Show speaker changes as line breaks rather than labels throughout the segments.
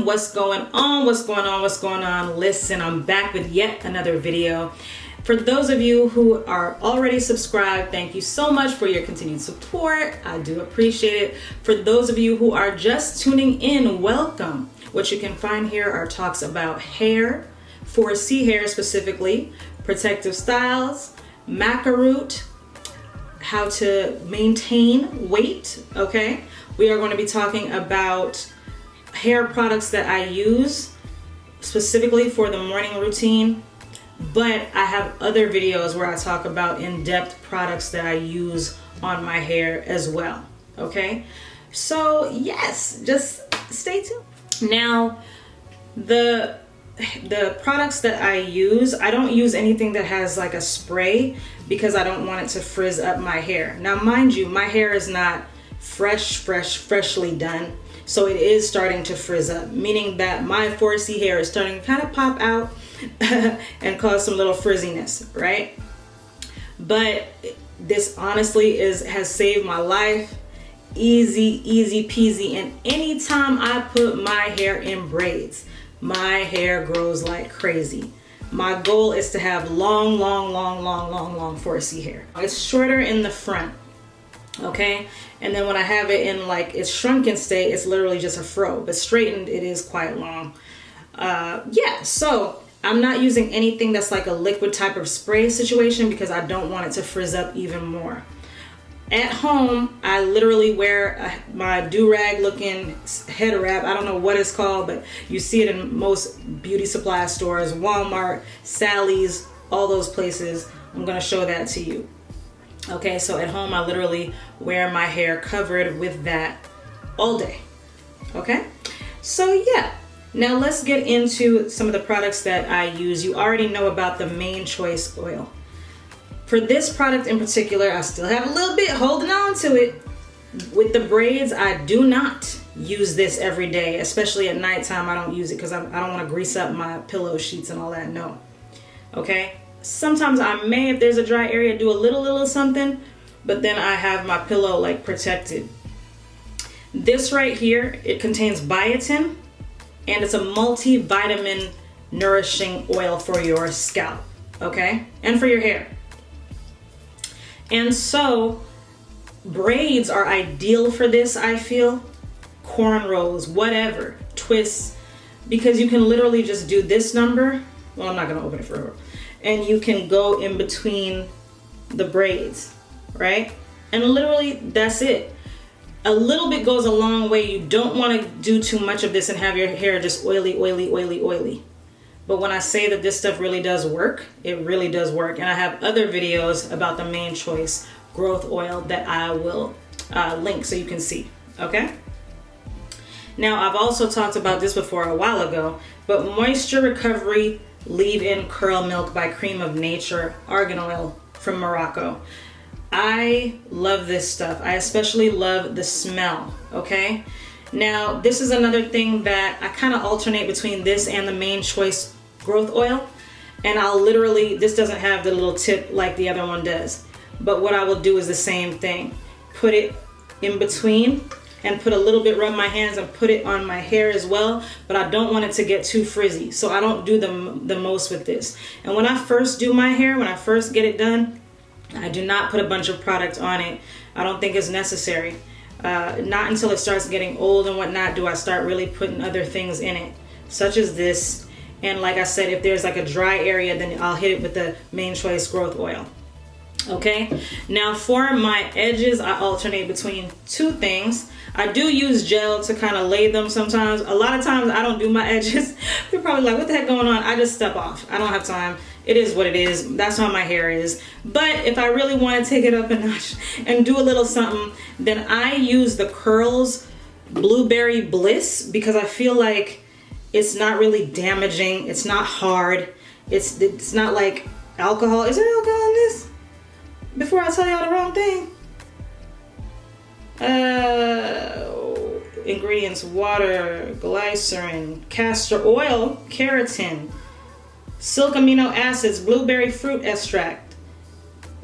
what's going on? What's going on? What's going on? Listen, I'm back with yet another video. For those of you who are already subscribed, thank you so much for your continued support. I do appreciate it. For those of you who are just tuning in, welcome. What you can find here are talks about hair, 4C hair specifically, protective styles, maca root, how to maintain weight, okay? We are going to be talking about hair products that I use specifically for the morning routine, but I have other videos where I talk about in-depth products that I use on my hair as well, okay? So yes, just stay tuned. Now, the products that I use, I don't use anything that has like a spray because I don't want it to frizz up my hair. Now, mind you, my hair is not freshly done. So it is starting to frizz up, meaning that my 4C hair is starting to kind of pop out and cause some little frizziness, right? But this honestly has saved my life. Easy peasy. And anytime I put my hair in braids, my hair grows like crazy. My goal is to have long 4C hair. It's shorter in the front, okay? And then when I have it in like its shrunken state, it's literally just a fro, but straightened it is quite long. Yeah, so I'm not using anything that's like a liquid type of spray situation because I don't want it to frizz up even more. At home, I literally wear my do-rag looking head wrap. I don't know what it's called, but you see it in most beauty supply stores, Walmart, Sally's, all those places. I'm gonna show that to you. Okay, so at home I literally wear my hair covered with that all day. Okay, so yeah, now let's get into some of the products that I use. You already know about the Main Choice oil. For this product in particular, I still have a little bit holding on to it. With the braids, I do not use this every day, especially at nighttime. I don't use it because I don't want to grease up my pillow sheets and all that, no. Okay. Sometimes I may, if there's a dry area, do a little something, but then I have my pillow like protected. This right here, it contains biotin, and it's a multivitamin nourishing oil for your scalp, okay? And for your hair. And so braids are ideal for this, I feel. Cornrows, whatever, twists, because you can literally just do this number. Well, I'm not gonna open it forever. And you can go in between the braids, right? And literally that's it. A little bit goes a long way. You don't want to do too much of this and have your hair just oily. But when I say that this stuff really does work, it really does work. And I have other videos about the Main Choice growth oil that I will link so you can see, okay? Now, I've also talked about this before a while ago, but Moisture Recovery Leave-In Curl Milk by Cream of Nature Argan Oil from Morocco. I love this stuff. I especially love the smell, okay? Now, this is another thing that I kind of alternate between this and the Main Choice growth oil. And I'll literally, this doesn't have the little tip like the other one does. But what I will do is the same thing. Put it in between and put a little bit, rub my hands and put it on my hair as well, but I don't want it to get too frizzy, so I don't do the most with this. And when I first do my hair, when I first get it done, I do not put a bunch of product on it. I don't think it's necessary. Not until it starts getting old and whatnot do I start really putting other things in it, such as this. And like I said, if there's like a dry area, then I'll hit it with the Main Choice growth oil. Okay, now for my edges, I alternate between two things. I do use gel to kind of lay them sometimes. A lot of times I don't do my edges. You're probably like, what the heck going on? I just step off. I don't have time. It is what it is. That's how my hair is. But if I really want to take it up a notch and do a little something, then I use the Curls Blueberry Bliss because I feel like it's not really damaging. It's not hard. It's not like alcohol. Is there alcohol in this? Before I tell y'all the wrong thing. Ingredients: water, glycerin, castor oil, keratin, silk amino acids, blueberry fruit extract.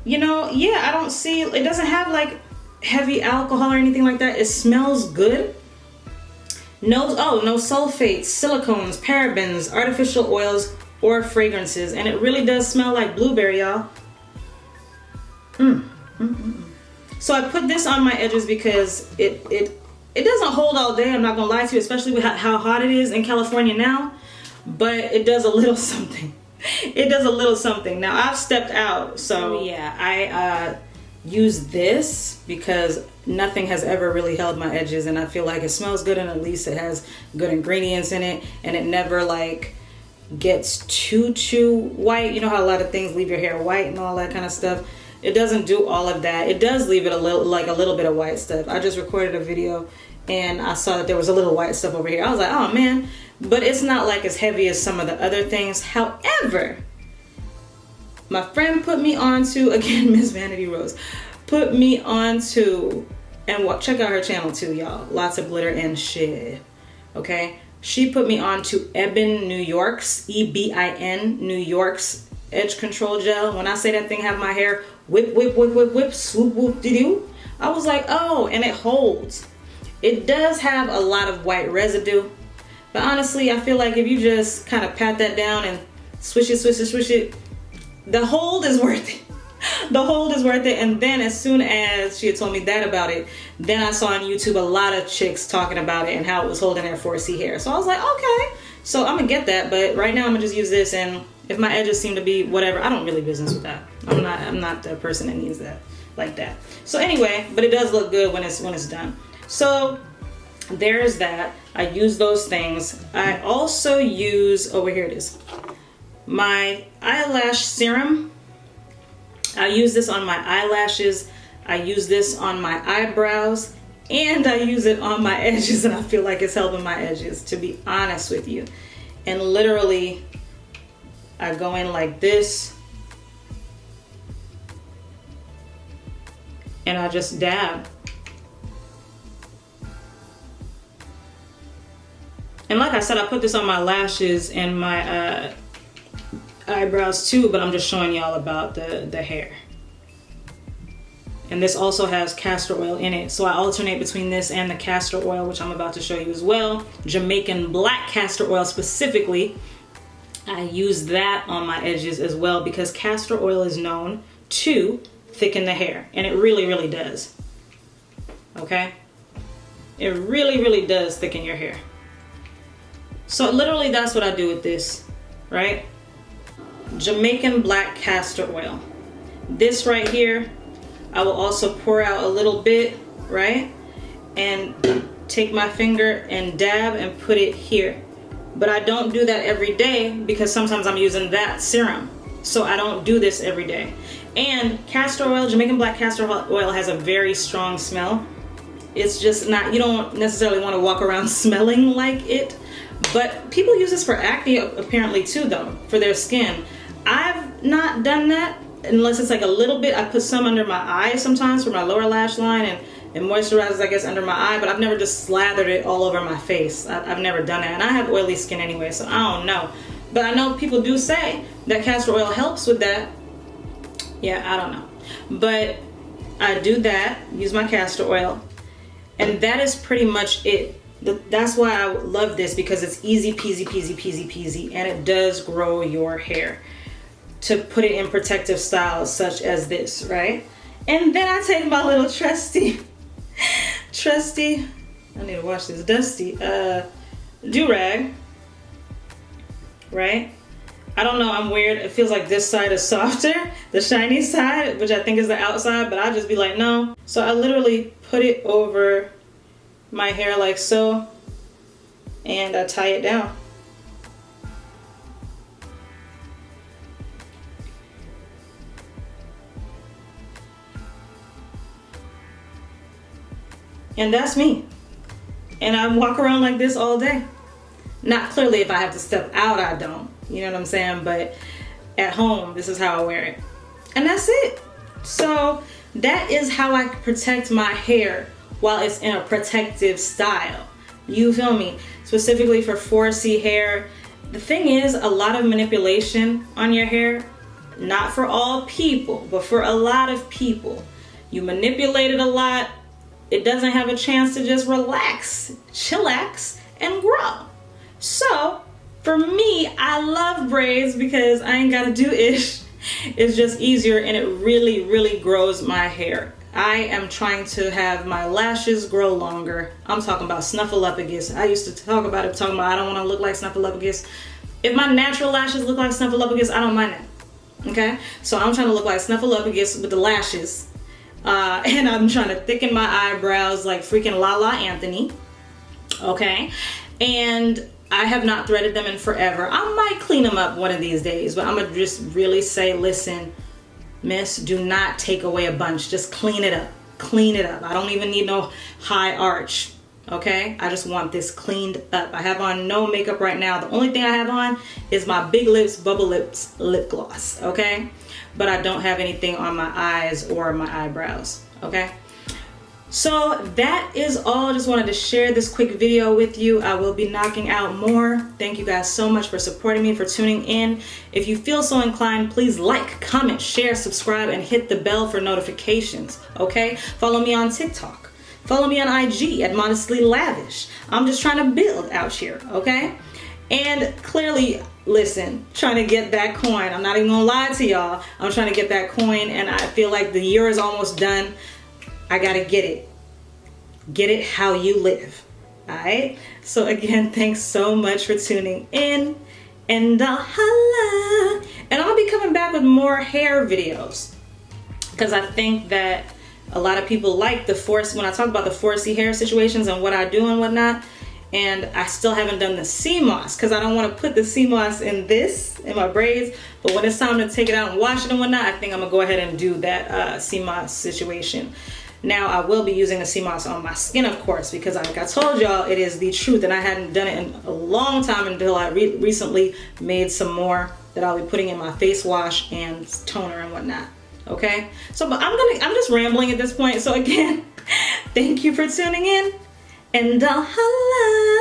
You know, yeah, I don't see, it doesn't have like heavy alcohol or anything like that. It smells good. no sulfates, silicones, parabens, artificial oils, or fragrances. And it really does smell like blueberry, y'all. So I put this on my edges because it doesn't hold all day, I'm not gonna lie to you, especially with how hot it is in California now, but it does a little something. It does a little something. Now I've stepped out, so yeah, I use this because nothing has ever really held my edges, and I feel like it smells good, and at least it has good ingredients in it, and it never like gets too white. You know how a lot of things leave your hair white and all that kind of stuff. It doesn't do all of that. It does leave it a little bit of white stuff. I just recorded a video and I saw that there was a little white stuff over here. I was like, oh man, but it's not like as heavy as some of the other things. However, my friend put me onto, again, Miss Vanity Rose, put me onto, and check out her channel too, y'all. Lots of glitter and shit, okay? She put me onto Ebin New York's, EBIN New York's edge control gel. When I say that thing have my hair whip, swoop, whoop, doo. I was like, oh, and it holds. It does have a lot of white residue, but honestly, I feel like if you just kind of pat that down and swish it, the hold is worth it. The hold is worth it. And then as soon as she had told me that about it, then I saw on YouTube a lot of chicks talking about it and how it was holding their 4C hair. So I was like, okay, so I'm gonna get that, but right now I'm gonna just use this, and if my edges seem to be whatever, I don't really business with that. I'm not the person that needs that like that. So anyway, but it does look good when it's done. So there's that. I use those things. I also use, over here it is, my eyelash serum. I use this on my eyelashes. I use this on my eyebrows, and I use it on my edges, and I feel like it's helping my edges, to be honest with you. And literally, I go in like this, and I just dab. And like I said, I put this on my lashes and my eyebrows too, but I'm just showing y'all about the hair. And this also has castor oil in it, so I alternate between this and the castor oil, which I'm about to show you as well. Jamaican black castor oil specifically. I use that on my edges as well because castor oil is known to thicken the hair, and it really does. Okay? It really does thicken your hair. So literally that's what I do with this, right? Jamaican black castor oil. This right here, I will also pour out a little bit, right? And take my finger and dab and put it here. But I don't do that every day because sometimes I'm using that serum. So I don't do this every day. And castor oil, Jamaican black castor oil, has a very strong smell. It's just not, you don't necessarily want to walk around smelling like it. But people use this for acne apparently too, though, for their skin. I've not done that unless it's like a little bit. I put some under my eye sometimes for my lower lash line, and moisturizes, I guess, under my eye, but I've never just slathered it all over my face. I've never done that, and I have oily skin anyway, so I don't know. But I know people do say that castor oil helps with that. Yeah, I don't know. But I do that, use my castor oil, and that is pretty much it. That's why I love this, because it's easy peasy, and it does grow your hair to put it in protective styles such as this, right? And then I take my little trusty, I need to wash this, dusty do-rag, right? I don't know, I'm weird. It feels like this side is softer, the shiny side, which I think is the outside, but I just be like, no. So I literally put it over my hair like so, and I tie it down. And that's me. And I walk around like this all day. Not clearly if I have to step out, I don't. You know what I'm saying? But at home, this is how I wear it. And that's it. So that is how I protect my hair while it's in a protective style. You feel me? Specifically for 4C hair. The thing is, a lot of manipulation on your hair, not for all people, but for a lot of people. You manipulate it a lot, it doesn't have a chance to just relax, chillax, and grow. So for me, I love braids because I ain't gotta do ish. It's just easier and it really, really grows my hair. I am trying to have my lashes grow longer. I'm talking about snuffleupagus. I used to talk about it, I don't want to look like snuffleupagus. If my natural lashes look like snuffleupagus, I don't mind that. Okay? So I'm trying to look like snuffleupagus with the lashes. And I'm trying to thicken my eyebrows like freaking Lala Anthony. Okay? And I have not threaded them in forever. I might clean them up one of these days, but I'm gonna just really say, listen, miss, do not take away a bunch. Just clean it up. Clean it up. I don't even need no high arch. Okay? I just want this cleaned up. I have on no makeup right now. The only thing I have on is my Big Lips Bubble Lips lip gloss. Okay? But I don't have anything on my eyes or my eyebrows. Okay? So that is all. Just wanted to share this quick video with you. I will be knocking out more. Thank you guys so much for supporting me, for tuning in. If you feel so inclined, please like, comment, share, subscribe, and hit the bell for notifications. Okay? Follow me on TikTok. Follow me on IG at Modestly Lavish. I'm just trying to build out here. Okay? And clearly, listen, trying to get that coin. I'm not even gonna lie to y'all. I'm trying to get that coin, and I feel like the year is almost done. I gotta get it. Get it how you live. Alright? So again, thanks so much for tuning in. And I'll holla. And I'll be coming back with more hair videos. Because I think that a lot of people like the when I talk about the 4C hair situations and what I do and whatnot. And I still haven't done the CMOS because I don't want to put the CMOS in my braids. But when it's time to take it out and wash it and whatnot, I think I'm gonna go ahead and do that CMOS situation. Now I will be using the CMOS on my skin, of course, because like I told y'all, it is the truth, and I hadn't done it in a long time until I recently made some more that I'll be putting in my face wash and toner and whatnot. Okay, so but I'm just rambling at this point. So again, thank you for tuning in, and I'll holla.